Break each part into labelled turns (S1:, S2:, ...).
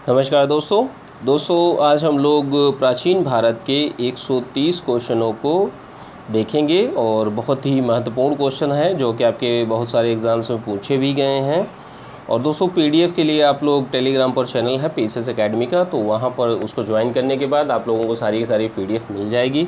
S1: नमस्कार दोस्तों आज हम लोग प्राचीन भारत के 130 क्वेश्चनों को देखेंगे और बहुत ही महत्वपूर्ण क्वेश्चन है जो कि आपके बहुत सारे एग्ज़ाम्स में पूछे भी गए हैं। और दोस्तों पीडीएफ के लिए आप लोग टेलीग्राम पर चैनल है पीसीएस एकेडमी का, तो वहाँ पर उसको ज्वाइन करने के बाद आप लोगों को सारी की सारी पीडीएफ मिल जाएगी।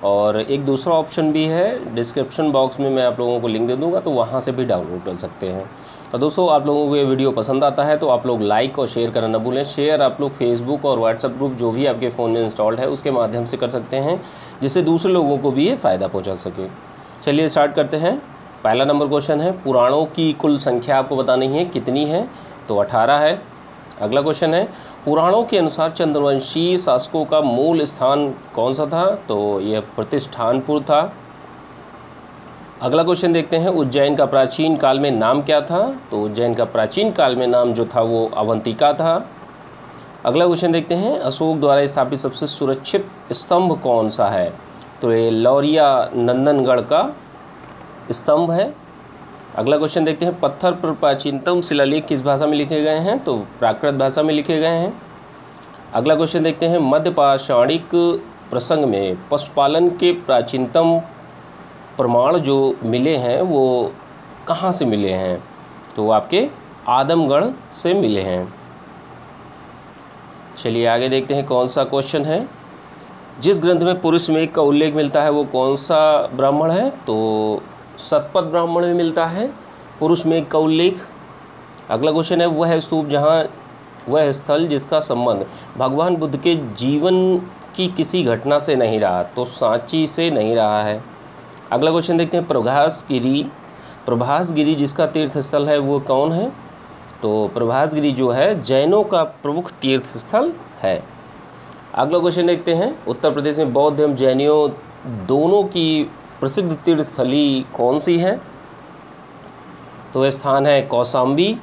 S1: और एक दूसरा ऑप्शन भी है, डिस्क्रिप्शन बॉक्स में मैं आप लोगों को लिंक दे दूँगा, तो वहाँ से भी डाउनलोड कर सकते हैं। और दोस्तों आप लोगों को ये वीडियो पसंद आता है तो आप लोग लाइक और शेयर करना ना भूलें। शेयर आप लोग फेसबुक और व्हाट्सएप ग्रुप जो भी आपके फ़ोन में इंस्टॉल्ड है उसके माध्यम से कर सकते हैं, जिससे दूसरे लोगों को भी ये फ़ायदा पहुंचा सके। चलिए स्टार्ट करते हैं। पहला नंबर क्वेश्चन है, पुराणों की कुल संख्या आपको बतानी है कितनी है, तो 18 है। अगला क्वेश्चन है, पुराणों के अनुसार चंद्रवंशी शासकों का मूल स्थान कौन सा था, तो यह प्रतिष्ठानपुर था। अगला क्वेश्चन देखते हैं, उज्जैन का प्राचीन काल में नाम क्या था, तो उज्जैन का प्राचीन काल में नाम जो था वो अवंतिका था। अगला क्वेश्चन देखते हैं, अशोक द्वारा स्थापित सबसे सुरक्षित स्तंभ कौन सा है, तो ये लौरिया नंदनगढ़ का स्तंभ है। अगला क्वेश्चन देखते हैं, पत्थर पर प्राचीनतम शिलालेख किस भाषा में लिखे गए हैं, तो प्राकृत भाषा में लिखे गए हैं। अगला क्वेश्चन देखते हैं, मध्य पाषाणिक प्रसंग में पशुपालन के प्राचीनतम प्रमाण जो मिले हैं वो कहाँ से मिले हैं, तो आपके आदमगढ़ से मिले हैं। चलिए आगे देखते हैं कौन सा क्वेश्चन है। जिस ग्रंथ में पुरुष मेघ का उल्लेख मिलता है वो कौन सा ब्राह्मण है, तो शतपथ ब्राह्मण में मिलता है पुरुष मेघ का उल्लेख। अगला क्वेश्चन है, वह स्तूप जहाँ वह स्थल जिसका संबंध भगवान बुद्ध के जीवन की किसी घटना से नहीं रहा, तो सांची से नहीं रहा है। अगला क्वेश्चन देखते हैं, प्रभासगिरी जिसका तीर्थ स्थल है वो कौन है, तो प्रभासगिरी जो है जैनों का प्रमुख तीर्थ स्थल है। अगला क्वेश्चन देखते हैं, उत्तर प्रदेश में बौद्ध एवं जैनियों दोनों की प्रसिद्ध तीर्थ स्थली कौन सी है, तो वह स्थान है कौशाम्बी।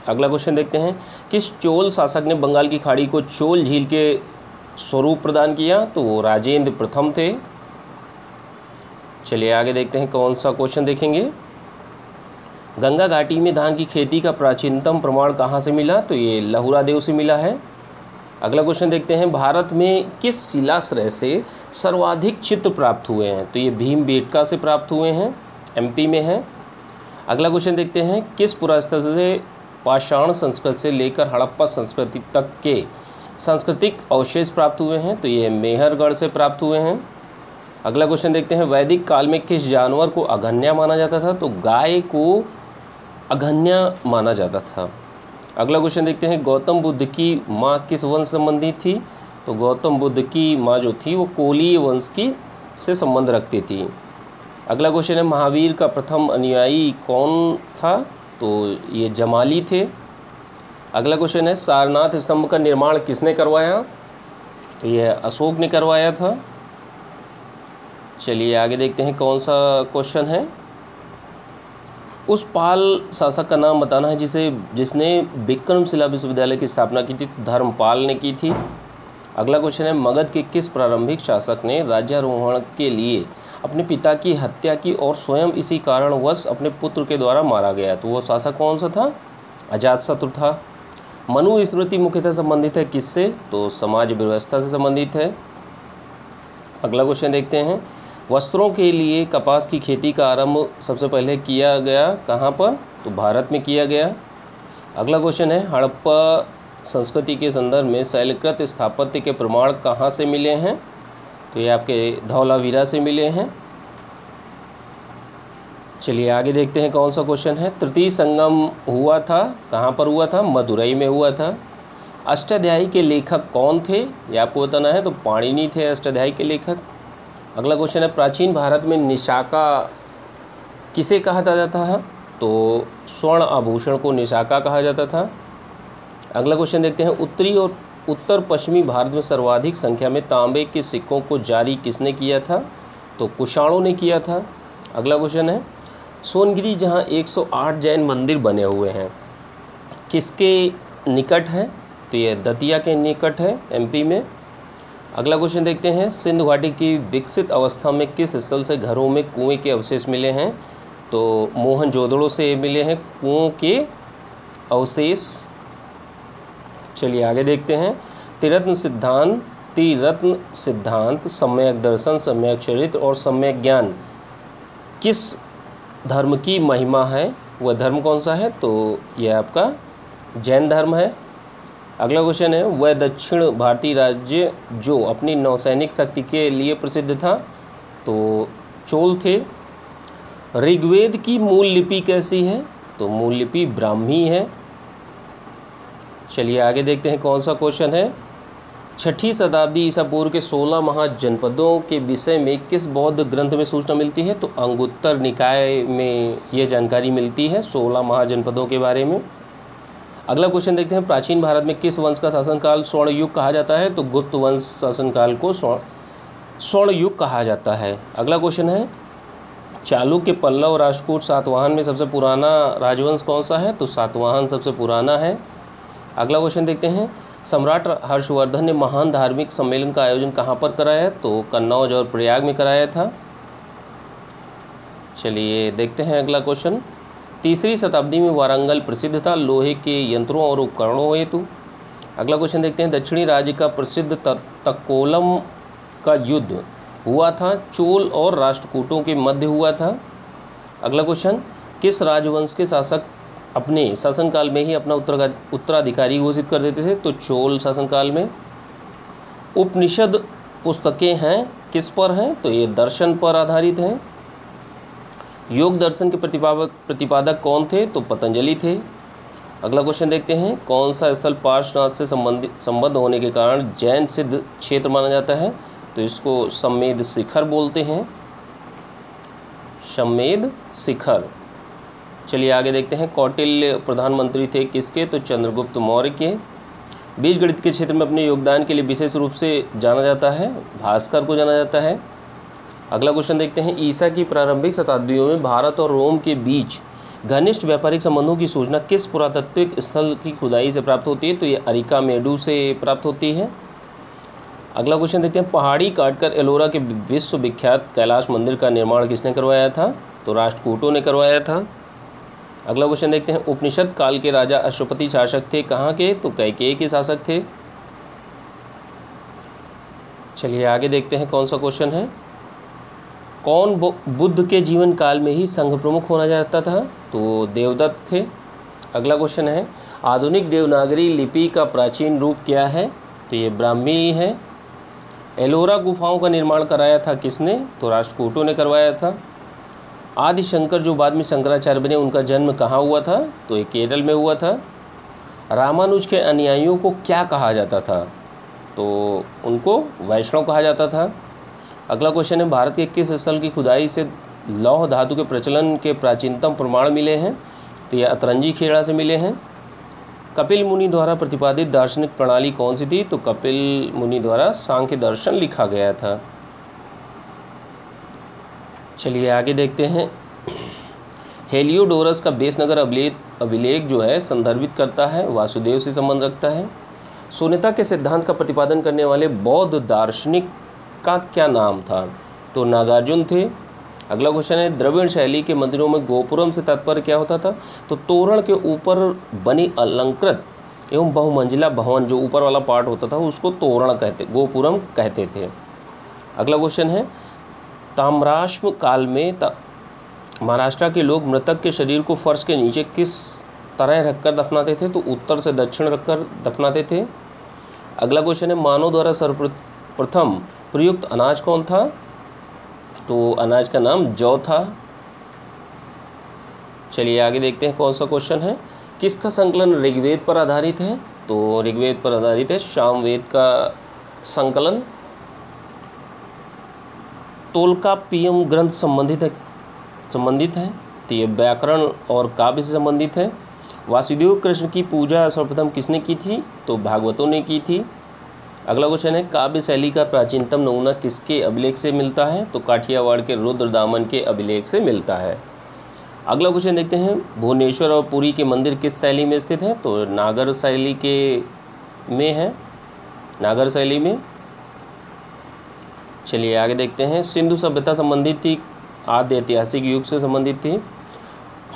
S1: अगला क्वेश्चन देखते हैं, किस चोल शासक ने बंगाल की खाड़ी को चोल झील के स्वरूप प्रदान किया, तो वो राजेंद्र प्रथम थे। चलिए आगे देखते हैं कौन सा क्वेश्चन देखेंगे। गंगा घाटी में धान की खेती का प्राचीनतम प्रमाण कहाँ से मिला, तो ये लहुरा देव से मिला है। अगला क्वेश्चन देखते हैं, भारत में किस शिलाश्रय से सर्वाधिक चित्र प्राप्त हुए हैं, तो ये भीमबेटका से प्राप्त हुए हैं, एमपी में है। अगला क्वेश्चन देखते हैं, किस पुरास्थल से पाषाण संस्कृति से लेकर हड़प्पा संस्कृति तक के सांस्कृतिक अवशेष प्राप्त हुए हैं, तो ये मेहरगढ़ से प्राप्त हुए हैं। अगला क्वेश्चन देखते हैं, वैदिक काल में किस जानवर को अघन्या माना जाता था, तो गाय को अघन्या माना जाता था। अगला क्वेश्चन देखते हैं, गौतम बुद्ध की माँ किस वंश संबंधी थी, तो गौतम बुद्ध की माँ जो थी वो कोलीय वंश की से संबंध रखती थी। अगला क्वेश्चन है, महावीर का प्रथम अनुयायी कौन था, तो ये जमाली थे। अगला क्वेश्चन है, सारनाथ स्तंभ का निर्माण किसने करवाया, तो यह अशोक ने करवाया था। चलिए आगे देखते हैं कौन सा क्वेश्चन है। उस पाल शासक का नाम बताना है जिसने विक्रमशिला विश्वविद्यालय की स्थापना की थी, धर्मपाल ने की थी। अगला क्वेश्चन है, मगध के किस प्रारंभिक शासक ने राज्यारोहण के लिए अपने पिता की हत्या की और स्वयं इसी कारणवश अपने पुत्र के द्वारा मारा गया, तो वो शासक कौन सा था, अजातशत्रु था। मनु स्मृति मुख्यतः संबंधित है किससे, तो समाज व्यवस्था से संबंधित है। अगला क्वेश्चन देखते हैं, वस्त्रों के लिए कपास की खेती का आरंभ सबसे पहले किया गया कहाँ पर, तो भारत में किया गया। अगला क्वेश्चन है, हड़प्पा संस्कृति के संदर्भ में शैलकृत स्थापत्य के प्रमाण कहाँ से मिले हैं, तो ये आपके धौलावीरा से मिले हैं। चलिए आगे देखते हैं कौन सा क्वेश्चन है। तृतीय संगम हुआ था कहाँ पर हुआ था, मदुरई में हुआ था। अष्टाध्यायी के लेखक कौन थे, ये आपको बताना है, तो पाणिनि थे अष्टाध्यायी के लेखक। अगला क्वेश्चन है, प्राचीन भारत में निशाका किसे कहा जाता था, तो स्वर्ण आभूषण को निशाका कहा जाता था। अगला क्वेश्चन देखते हैं, उत्तरी और उत्तर पश्चिमी भारत में सर्वाधिक संख्या में तांबे के सिक्कों को जारी किसने किया था, तो कुषाणों ने किया था। अगला क्वेश्चन है, सोनगिरी जहां 108 जैन मंदिर बने हुए हैं किसके निकट है, तो यह दतिया के निकट है, एमपी में। अगला क्वेश्चन देखते हैं, सिंधु घाटी की विकसित अवस्था में किस स्थल से घरों में कुएं के अवशेष मिले हैं, तो मोहनजोदड़ो से मिले हैं कुओं के अवशेष। चलिए आगे देखते हैं। त्रिरत्न सिद्धांत, सम्यक दर्शन, सम्यक चरित्र और सम्यक ज्ञान किस धर्म की महिमा है? वह धर्म कौन सा है? तो यह आपका जैन धर्म है। अगला क्वेश्चन है, वह दक्षिण भारतीय राज्य जो अपनी नौसैनिक शक्ति के लिए प्रसिद्ध था? तो चोल थे। ऋग्वेद की मूल लिपि कैसी है? तो मूल लिपि ब्राह्मी है। चलिए आगे देखते हैं कौन सा क्वेश्चन है। 6ठी शताब्दी ईसा पूर्व के 16 महाजनपदों के विषय में किस बौद्ध ग्रंथ में सूचना मिलती है? तो अंगुत्तर निकाय में यह जानकारी मिलती है 16 महाजनपदों के बारे में। अगला क्वेश्चन देखते हैं, प्राचीन भारत में किस वंश का शासनकाल स्वर्ण युग कहा जाता है? तो गुप्त वंश शासनकाल को स्वर्ण युग कहा जाता है। अगला क्वेश्चन है, चालुक्य, पल्लव, राष्ट्रकूट, सातवाहन में सबसे पुराना राजवंश कौन सा है? तो सातवाहन सबसे पुराना है। अगला क्वेश्चन देखते हैं, सम्राट हर्षवर्धन ने महान धार्मिक सम्मेलन का आयोजन कहाँ पर कराया? तो कन्नौज और प्रयाग में कराया था। चलिए देखते हैं अगला क्वेश्चन। 3री शताब्दी में वारंगल प्रसिद्ध था लोहे के यंत्रों और उपकरणों हेतु। अगला क्वेश्चन देखते हैं, दक्षिणी राज्य का प्रसिद्ध तक्कोलम का युद्ध हुआ था चोल और राष्ट्रकूटों के मध्य हुआ था। अगला क्वेश्चन, किस राजवंश के शासक अपने शासनकाल में ही अपना उत्तराधिकारी घोषित कर देते थे? तो चोल शासनकाल में। उपनिषद पुस्तकें हैं किस पर हैं? तो ये दर्शन पर आधारित हैं। योग दर्शन के प्रतिपादक कौन थे? तो पतंजलि थे। अगला क्वेश्चन देखते हैं, कौन सा स्थल पार्श्वनाथ से संबद्ध होने के कारण जैन सिद्ध क्षेत्र माना जाता है? तो इसको सम्मेद शिखर बोलते हैं, सम्मेद शिखर। चलिए आगे देखते हैं, कौटिल्य प्रधानमंत्री थे किसके? तो चंद्रगुप्त मौर्य के। बीजगणित के क्षेत्र में अपने योगदान के लिए विशेष रूप से जाना जाता है भास्कर को जाना जाता है। अगला क्वेश्चन देखते हैं, ईसा की प्रारंभिक शताब्दियों में भारत और रोम के बीच घनिष्ठ व्यापारिक संबंधों की सूचना किस पुरातात्विक स्थल की खुदाई से प्राप्त होती है? तो ये अरिकामेडू से प्राप्त होती है। अगला क्वेश्चन देखते हैं, पहाड़ी काटकर एलोरा के विश्वविख्यात कैलाश मंदिर का निर्माण किसने करवाया था? तो राष्ट्रकूटों ने करवाया था। अगला क्वेश्चन देखते हैं, उपनिषद काल के राजा अश्वपति शासक थे कहाँ के? तो कैकेयी के शासक थे। चलिए आगे देखते हैं कौन सा क्वेश्चन है, कौन बुद्ध के जीवन काल में ही संघ प्रमुख होना चाहता था? तो देवदत्त थे। अगला क्वेश्चन है, आधुनिक देवनागरी लिपि का प्राचीन रूप क्या है? तो ये ब्राह्मी है। एलोरा गुफाओं का निर्माण कराया था किसने? तो राष्ट्रकूटों ने करवाया था। आदि शंकर जो बाद में शंकराचार्य बने उनका जन्म कहाँ हुआ था? तो ये केरल में हुआ था। रामानुज के अनुयायियों को क्या कहा जाता था? तो उनको वैष्णव कहा जाता था। अगला क्वेश्चन है, भारत के किस स्थल की खुदाई से लौह धातु के प्रचलन के प्राचीनतम प्रमाण मिले हैं? तो ये अतरंजी खेड़ा से मिले हैं। कपिल मुनि द्वारा प्रतिपादित दार्शनिक प्रणाली कौन सी थी? तो कपिल मुनि द्वारा सांख्य दर्शन लिखा गया था। चलिए आगे देखते हैं, हेलियोडोरस का बेसनगर अभिलेख जो है संदर्भित करता है वासुदेव से संबंध रखता है। शून्यता के सिद्धांत का प्रतिपादन करने वाले बौद्ध दार्शनिक का क्या नाम था? तो नागार्जुन थे। अगला क्वेश्चन है, द्रविड़ शैली के मंदिरों में गोपुरम से तात्पर्य क्या होता था? तो तोरण के ऊपर बनी अलंकृत एवं बहुमंजिला भवन जो ऊपर वाला पार्ट होता था उसको तोरण गोपुरम कहते थे। अगला क्वेश्चन है, ताम्राश्म काल में महाराष्ट्र के लोग मृतक के शरीर को फर्श के नीचे किस तरह रखकर दफनाते थे? तो उत्तर से दक्षिण रखकर दफनाते थे। अगला क्वेश्चन है, मानव द्वारा सर्वप्रथम प्रयुक्त अनाज कौन था? तो अनाज का नाम जौ था। चलिए आगे देखते हैं कौन सा क्वेश्चन है, किसका संकलन ऋग्वेद पर आधारित है? तो ऋग्वेद पर आधारित है सामवेद का संकलन। तोल्काप्पियम ग्रंथ संबंधित है तो ये व्याकरण और काव्य से संबंधित है। वासुदेव कृष्ण की पूजा सर्वप्रथम किसने की थी? तो भागवतों ने की थी। अगला क्वेश्चन है, काव्य शैली का प्राचीनतम नमूना किसके अभिलेख से मिलता है? तो काठियावाड़ के रुद्रदामन के अभिलेख से मिलता है। अगला क्वेश्चन देखते हैं, भुवनेश्वर और पुरी के मंदिर किस शैली में स्थित है? तो नागर शैली में है, नागर शैली में। चलिए आगे देखते हैं, सिंधु सभ्यता संबंधित थी, आद्य ऐतिहासिक युग से संबंधित थी।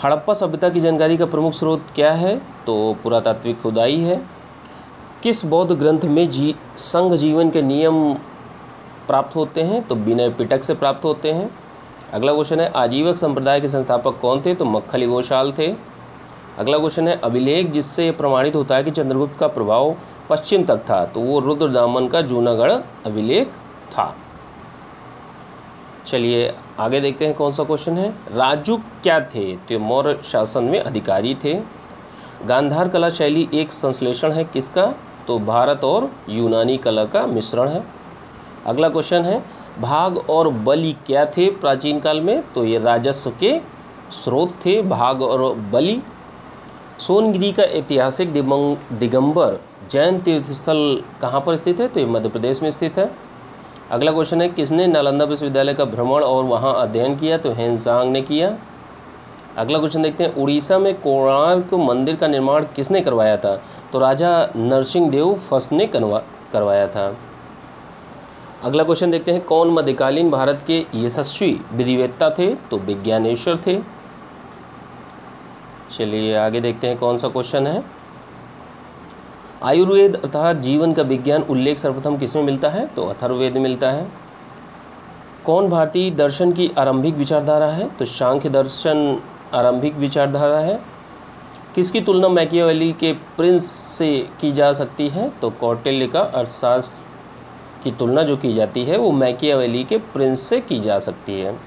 S1: हड़प्पा सभ्यता की जानकारी का प्रमुख स्रोत क्या है? तो पुरातात्विक खुदाई है। किस बौद्ध ग्रंथ में संघ जीवन के नियम प्राप्त होते हैं? तो विनय पिटक से प्राप्त होते हैं। अगला क्वेश्चन है आजीवक संप्रदाय के संस्थापक कौन थे? तो मक्खली गोशाल थे। अगला क्वेश्चन है अभिलेख जिससे ये प्रमाणित होता है कि चंद्रगुप्त का प्रभाव पश्चिम तक था, तो वो रुद्रदामन का जूनागढ़ अभिलेख था। चलिए आगे देखते हैं कौन सा क्वेश्चन है। राजुक क्या थे? तो मौर्य शासन में अधिकारी थे। गांधार कला शैली एक संश्लेषण है किसका? तो भारत और यूनानी कला का मिश्रण है। अगला क्वेश्चन है भाग और बलि क्या थे प्राचीन काल में? तो ये राजस्व के स्रोत थे भाग और बलि। सोनगिरी का ऐतिहासिक दिगंबर जैन तीर्थस्थल कहाँ पर स्थित है? तो ये मध्य प्रदेश में स्थित है। अगला क्वेश्चन है किसने नालंदा विश्वविद्यालय का भ्रमण और वहाँ अध्ययन किया? तो हेनसांग ने किया। अगला क्वेश्चन देखते हैं उड़ीसा में कोणार्क मंदिर का निर्माण किसने करवाया था? तो राजा नरसिंह देव फर्स्ट ने करवाया था। अगला क्वेश्चन देखते हैं कौन मध्यकालीन भारत के यशस्वी विधिवेत्ता थे? तो विज्ञानेश्वर थे। चलिए आगे देखते हैं कौन सा क्वेश्चन है। आयुर्वेद अर्थात जीवन का विज्ञान उल्लेख सर्वप्रथम किसमें मिलता है? तो अथर्ववेद में मिलता है। कौन भारतीय दर्शन की आरंभिक विचारधारा है? तो सांख्य दर्शन आरंभिक विचारधारा है। किसकी तुलना मैकियावेली के प्रिंस से की जा सकती है? तो कौटिल्य का अर्थशास्त्र की तुलना जो की जाती है वो मैकियावेली के प्रिंस से की जा सकती है।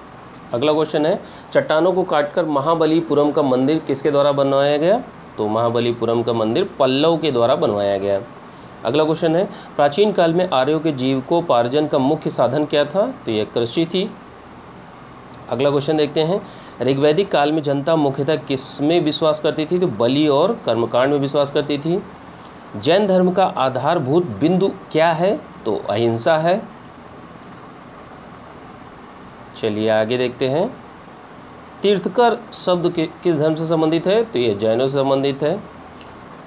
S1: अगला क्वेश्चन है चट्टानों को काटकर महाबलीपुरम का मंदिर किसके द्वारा बनवाया गया? तो महाबलीपुरम का मंदिर पल्लव के द्वारा बनवाया गया। अगला क्वेश्चन है प्राचीन काल में आर्यों के जीविकोपार्जन का मुख्य साधन क्या था? तो यह कृषि थी। अगला क्वेश्चन देखते हैं ऋग्वैदिक काल में जनता मुख्यतः किस में विश्वास करती थी? तो बलि और कर्मकांड में विश्वास करती थी। जैन धर्म का आधारभूत बिंदु क्या है? तो अहिंसा है। चलिए आगे देखते हैं तीर्थकर शब्द किस धर्म से संबंधित है? तो ये जैनों से संबंधित है।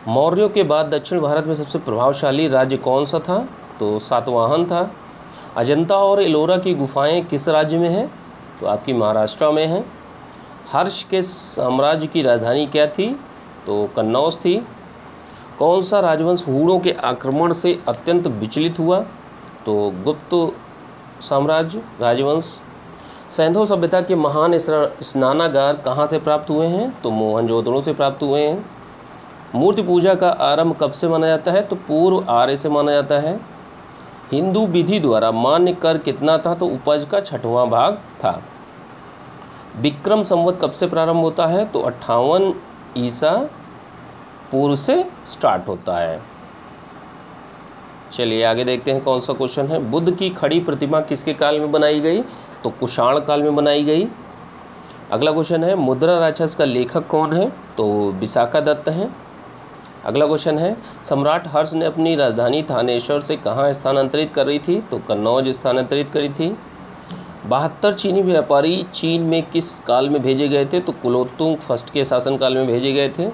S1: मौर्यों के बाद दक्षिण भारत में सबसे प्रभावशाली राज्य कौन सा था? तो सातवाहन था। अजंता और एलोरा की गुफाएं किस राज्य में हैं? तो आपकी महाराष्ट्र में हैं। हर्ष के साम्राज्य की राजधानी क्या थी? तो कन्नौज थी। कौन सा राजवंश हूणों के आक्रमण से अत्यंत विचलित हुआ? तो गुप्त साम्राज्य राजवंश। सैंधव सभ्यता के महान स्नानागार कहाँ से प्राप्त हुए हैं? तो मोहनजोदड़ो से प्राप्त हुए हैं। मूर्ति पूजा का आरंभ कब से माना जाता है? तो पूर्व आर्य से माना जाता है। हिंदू विधि द्वारा मान्य कर कितना था? तो उपज का 6वां भाग था। विक्रम संवत कब से प्रारंभ होता है? तो 58 ईसा पूर्व से स्टार्ट होता है। चलिए आगे देखते हैं कौन सा क्वेश्चन है। बुद्ध की खड़ी प्रतिमा किसके काल में बनाई गई? तो कुषाण काल में बनाई गई। अगला क्वेश्चन है मुद्रा राक्षस का लेखक कौन है? तो विशाखा दत्त हैं। अगला क्वेश्चन है सम्राट हर्ष ने अपनी राजधानी थानेश्वर से कहाँ स्थानांतरित कर रही थी? तो कन्नौज स्थानांतरित करी थी। 72 चीनी व्यापारी चीन में किस काल में भेजे गए थे? तो कुलोत्तुंग फर्स्ट के शासनकाल में भेजे गए थे।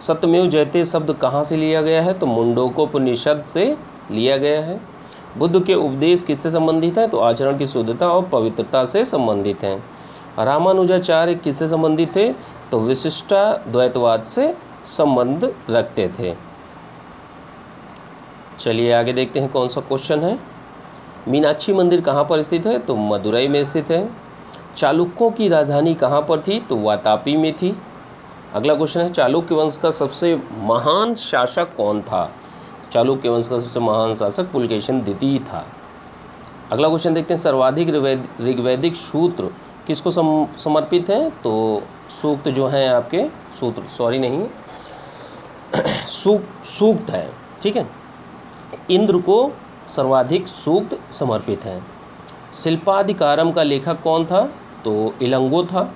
S1: सत्यमेव जयते शब्द कहाँ से लिया गया है? तो मुंडकोपनिषद से लिया गया है। बुद्ध के उपदेश किससे संबंधित है? तो आचरण की शुद्धता और पवित्रता से संबंधित हैं। रामानुजाचार्य किससे संबंधित थे? तो विशिष्टाद्वैतवाद से संबंध रखते थे। चलिए आगे देखते हैं कौन सा क्वेश्चन है। मीनाक्षी मंदिर कहाँ पर स्थित है? तो मदुरई में स्थित है। चालुक्यों की राजधानी कहाँ पर थी? तो वातापी में थी। अगला क्वेश्चन है चालुक्य वंश का सबसे महान शासक कौन था? चालुक्य वंश का सबसे महान शासक पुलकेशिन द्वितीय था। अगला क्वेश्चन देखते हैं सर्वाधिक ऋग्वैदिक सूत्र किसको समर्पित हैं? तो सूक्त जो हैं आपके सूक्त है, ठीक है। इंद्र को सर्वाधिक सूक्त समर्पित हैं। शिल्पाधिकारम का लेखक कौन था? तो इलंगो था।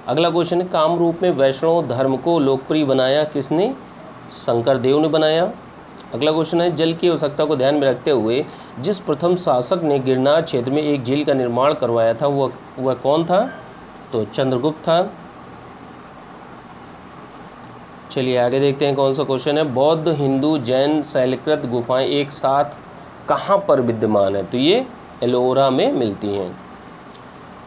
S1: अगला क्वेश्चन है कामरूप में वैष्णव धर्म को लोकप्रिय बनाया किसने? शंकरदेव ने बनाया। अगला क्वेश्चन है जल की आवश्यकता को ध्यान में रखते हुए जिस प्रथम शासक ने गिरनार क्षेत्र में एक झील का निर्माण करवाया था वह कौन था? तो चंद्रगुप्त था। चलिए आगे देखते हैं कौन सा क्वेश्चन है। बौद्ध हिंदू जैन शैलकृत गुफाएं एक साथ कहाँ पर विद्यमान है? तो ये एलोरा में मिलती हैं।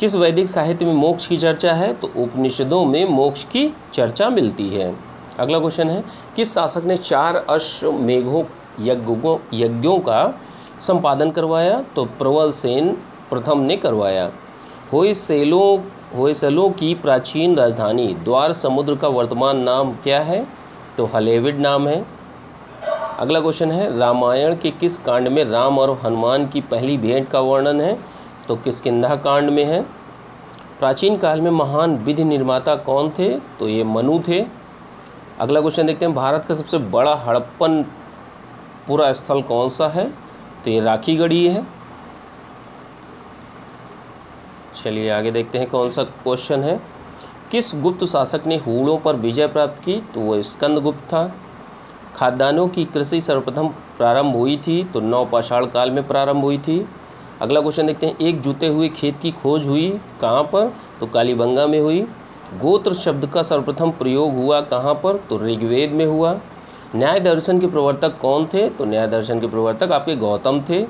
S1: किस वैदिक साहित्य में मोक्ष की चर्चा है? तो उपनिषदों में मोक्ष की चर्चा मिलती है। अगला क्वेश्चन है, किस शासक ने 4 अश्वमेघों यज्ञों का संपादन करवाया? तो प्रबल सेन प्रथम ने करवाया। होयसलों की प्राचीन राजधानी द्वार समुद्र का वर्तमान नाम क्या है? तो हलेविड नाम है। अगला क्वेश्चन है, रामायण के किस कांड में राम और हनुमान की पहली भेंट का वर्णन है? तो किष्किंधा कांड में है। प्राचीन काल में महान विधि निर्माता कौन थे? तो ये मनु थे। अगला क्वेश्चन देखते हैं, भारत का सबसे बड़ा हड़प्पन पुरा स्थल कौन सा है? तो ये राखीगढ़ी है। चलिए आगे देखते हैं कौन सा क्वेश्चन है, किस गुप्त शासक ने हूणों पर विजय प्राप्त की? तो वो स्कंदगुप्त था। खाद्यान्नों की कृषि सर्वप्रथम प्रारंभ हुई थी? तो नवपाषाण काल में प्रारंभ हुई थी। अगला क्वेश्चन देखते हैं, एक जुते हुए खेत की खोज हुई कहाँ पर? तो कालीबंगा में हुई। गोत्र शब्द का सर्वप्रथम प्रयोग हुआ कहाँ पर? तो ऋग्वेद में हुआ। न्याय दर्शन के प्रवर्तक कौन थे? तो न्याय दर्शन के प्रवर्तक आपके गौतम थे।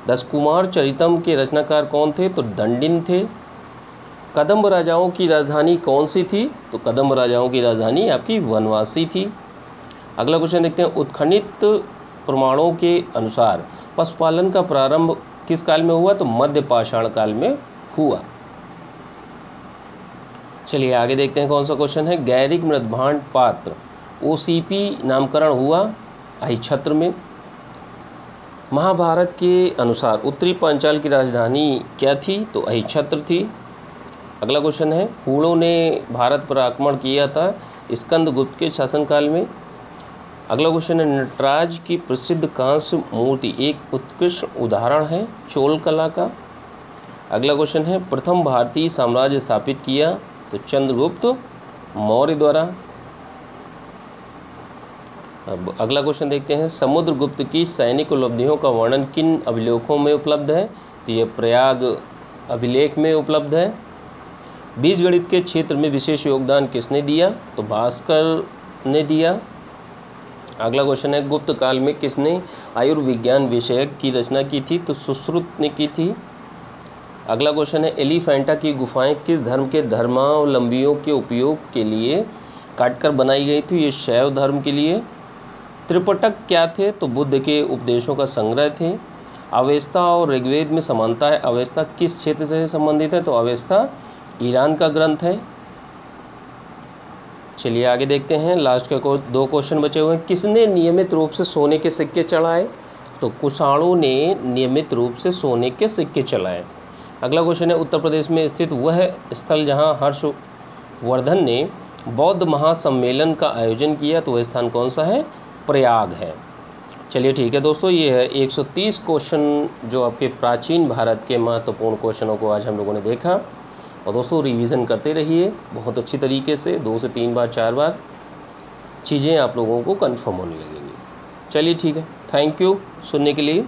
S1: 10 कुमार चरितम के रचनाकार कौन थे? तो दंडिन थे। कदम्ब राजाओं की राजधानी कौन सी थी? तो कदम्ब राजाओं की राजधानी आपकी वनवासी थी। अगला क्वेश्चन देखते हैं, उत्खनित प्रमाणों के अनुसार पशुपालन का प्रारंभ किस काल में हुआ? तो मध्य पाषाण काल में हुआ। चलिए आगे देखते हैं कौन सा क्वेश्चन है, गैरिक मृदभांड पात्र ओसीपी नामकरण हुआ अहिछत्र में। महाभारत के अनुसार उत्तरी पांचाल की राजधानी क्या थी? तो अहिछत्र थी। अगला क्वेश्चन है, हूणों ने भारत पर आक्रमण किया था स्कंदगुप्त के शासनकाल में। अगला क्वेश्चन है, नटराज की प्रसिद्ध कांस्य मूर्ति एक उत्कृष्ट उदाहरण है चोल कला का। अगला क्वेश्चन है, प्रथम भारतीय साम्राज्य स्थापित किया? तो चंद्रगुप्त मौर्य द्वारा। अब अगला क्वेश्चन देखते हैं, समुद्रगुप्त की सैनिक उपलब्धियों का वर्णन किन अभिलेखों में उपलब्ध है? तो ये प्रयाग अभिलेख में उपलब्ध है। बीजगणित के क्षेत्र में विशेष योगदान किसने दिया? तो भास्कर ने दिया। अगला क्वेश्चन है, गुप्त काल में किसने आयुर्विज्ञान विषयक की रचना की थी? तो सुश्रुत ने की थी। अगला क्वेश्चन है, एलिफेंटा की गुफाएं किस धर्म के धर्मावलंबियों के उपयोग के लिए काटकर बनाई गई थी? ये शैव धर्म के लिए। त्रिपिटक क्या थे? तो बुद्ध के उपदेशों का संग्रह थे। अवेस्ता और ऋग्वेद में समानता है, अवेस्ता किस क्षेत्र से संबंधित है? तो अवेस्ता ईरान का ग्रंथ है। चलिए आगे देखते हैं, लास्ट के 2 क्वेश्चन बचे हुए हैं, किसने नियमित रूप से सोने के सिक्के चढ़ाए? तो कुषाणों ने नियमित रूप से सोने के सिक्के चढ़ाए। अगला क्वेश्चन है, उत्तर प्रदेश में स्थित वह स्थल जहां हर्षवर्धन ने बौद्ध महासम्मेलन का आयोजन किया? तो वह स्थान कौन सा है? प्रयाग है। चलिए ठीक है दोस्तों, ये है 130 क्वेश्चन जो आपके प्राचीन भारत के महत्वपूर्ण क्वेश्चनों को आज हम लोगों ने देखा। और दोस्तों रिवीजन करते रहिए बहुत अच्छी तरीके से, 2 से 3 बार 4 बार चीज़ें आप लोगों को कंफर्म होने लगेंगी। चलिए ठीक है, थैंक यू सुनने के लिए।